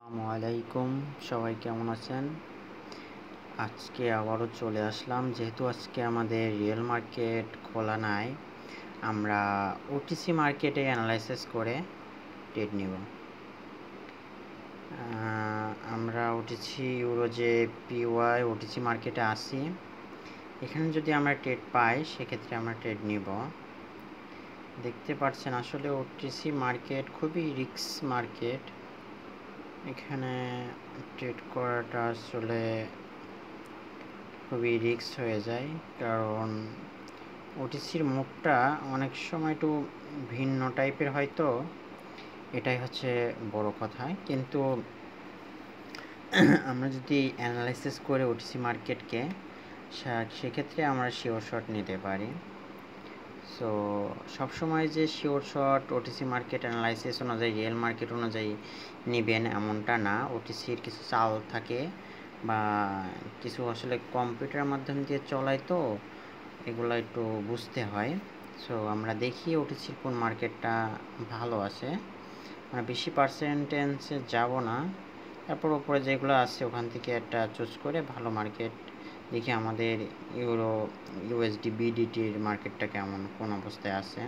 আসসালামু আলাইকুম, সবাই কেমন আছেন? আজকে আবারও চলে আসলাম। যেহেতু আজকে আমাদের রিয়েল মার্কেট খোলা নাই, আমরা ওটিসি মার্কেটে অ্যানালাইসিস করে ট্রেড নিব। আমরা ওটিসি ইউরো যে পিওয়াই ওটিসি মার্কেটে আসি, এখানে যদি আমরা ট্রেড পাই সেক্ষেত্রে আমরা ট্রেড নিব। দেখতে পাচ্ছেন আসলে ওটিসি মার্কেট খুবই রিস্ক মার্কেট। এখানে ট্রেড করাটা আসলে খুবই রিস্ক হয়ে যায়, কারণ ওটিসির মুখটা অনেক সময় একটু ভিন্ন টাইপের হয়তো, এটাই হচ্ছে বড় কথা। কিন্তু আমরা যদি অ্যানালাইসিস করে ওটিসি মার্কেটকে, সেক্ষেত্রে আমরা শিওর শট নিতে পারি। সো সবসময় যে sure shot OTC market analysis অনুযায়ী রিয়েল মার্কেট অনুযায়ী নেবেন এমনটা না। ওটিসির কিছু চাল থাকে বা কিছু আসলে কম্পিউটারের মাধ্যম দিয়ে চলায়, তো এগুলো একটু বুঝতে হয়। সো আমরা দেখি ওটিসির কোন মার্কেটটা ভালো আছে। আমরা বেশি পার্সেন্টেজে যাব না, তারপর ওপরে যেগুলো আছে ওখান থেকে একটা চুজ করে ভালো মার্কেট দেখি। আমাদের ইউরো ইউএসডি বিডিটির মার্কেটটা কেমন, কোন অবস্থায় আছে।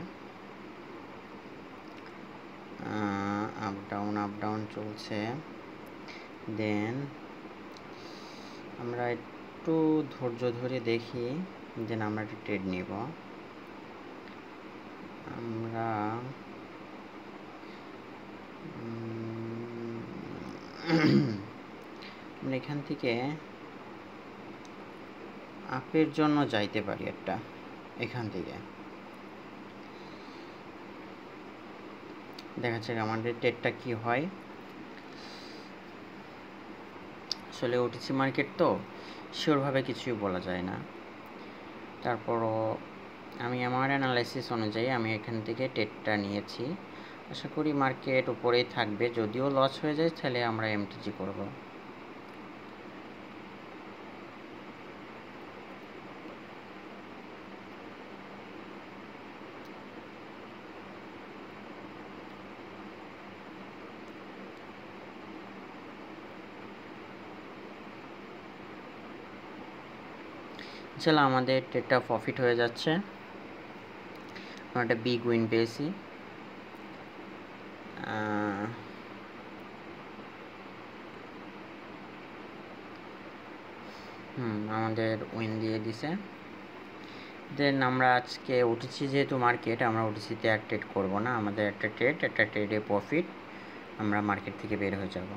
আপ ডাউন চলছে। দেন আমরা একটু ধৈর্য ধরে দেখি, দেন আমরা একটা ট্রেড নিব। আমরা এখান থেকে আপের জন্য যাইতে পারি একটা, এখান থেকে দেখা যাক আমাদের ট্রেডটা কি হয়। আসলে ওটিসি মার্কেট তো শিওরভাবে কিছুই বলা যায় না। তারপরও আমি আমার অ্যানালাইসিস অনুযায়ী আমি এখান থেকে ট্রেডটা নিয়েছি। আশা করি মার্কেট উপরেই থাকবে, যদিও লস হয়ে যায় তাহলে আমরা এমটিজি করব। চলো, আমাদের ট্রেডটা প্রফিট হয়ে যাচ্ছে, আমরা একটা বিগ উইন পেয়েছি। আমাদের উইন দিয়ে দিছে। দেন আমরা আজকে ওটিসি যেহেতু মার্কেট, আমরা ওটিসিতে এক ট্রেড করবো না, আমাদের একটা ট্রেডে প্রফিট, আমরা মার্কেট থেকে বের হয়ে যাব।